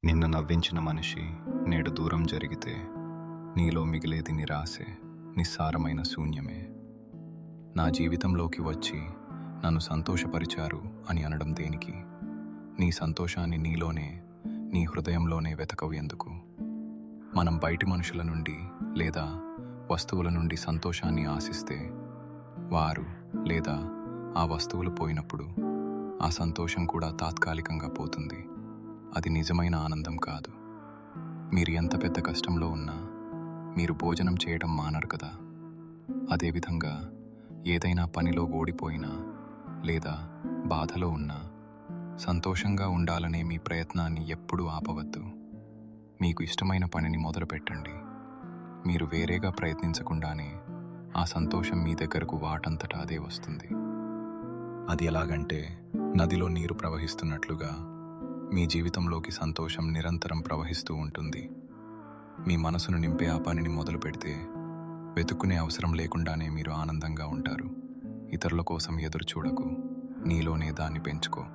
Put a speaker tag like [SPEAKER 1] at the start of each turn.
[SPEAKER 1] నిన్ను నవ్వించిన మనిషి నేడు దూరం జరిగితే నీలో మిగిలేది నిరాశే, నిస్సారమైన శూన్యమే. నా జీవితంలోకి వచ్చి నన్ను సంతోషపరిచారు అని అనడం దేనికి? నీ సంతోషాన్ని నీలోనే, నీ హృదయంలోనే వెతకవు ఎందుకు? మనం బయటి మనుషుల నుండి లేదా వస్తువుల నుండి సంతోషాన్ని ఆశిస్తే వారు లేదా ఆ వస్తువులు పోయినప్పుడు ఆ సంతోషం కూడా తాత్కాలికంగా పోతుంది. అది నిజమైన ఆనందం కాదు. మీరు ఎంత పెద్ద కష్టంలో ఉన్నా మీరు భోజనం చేయడం మానరు కదా. అదేవిధంగా ఏదైనా పనిలో ఓడిపోయినా లేదా బాధలో ఉన్నా సంతోషంగా ఉండాలనే మీ ప్రయత్నాన్ని ఎప్పుడూ ఆపవద్దు. మీకు ఇష్టమైన పనిని మొదలుపెట్టండి. మీరు వేరేగా ప్రయత్నించకుండానే ఆ సంతోషం మీ దగ్గరకు వాటంతటా అదే వస్తుంది. అది ఎలాగంటే నదిలో నీరు ప్రవహిస్తున్నట్లుగా మీ జీవితంలోకి సంతోషం నిరంతరం ప్రవహిస్తూ ఉంటుంది. మీ మనసును నింపే ఆ పనిని మొదలు పెడితే వెతుక్కునే అవసరం లేకుండానే మీరు ఆనందంగా ఉంటారు. ఇతరుల కోసం ఎదురు చూడకు, నీలోనే దాన్ని పెంచుకో.